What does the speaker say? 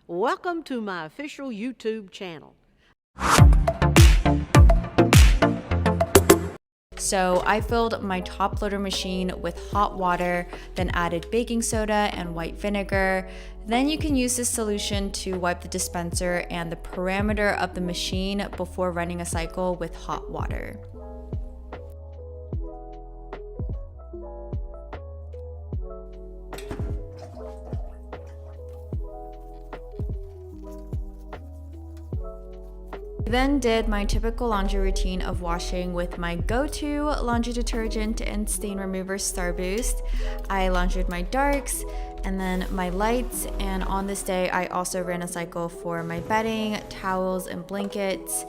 Welcome to my official YouTube channel. So I filled my top loader machine with hot water, then added baking soda and white vinegar. Then you can use this solution to wipe the dispenser and the parameter of the machine before running a cycle with hot water. Then did my typical laundry routine of washing with my go-to laundry detergent and stain remover Star Boost. I laundried my darks and then my lights, and on this day I also ran a cycle for my bedding, towels, and blankets.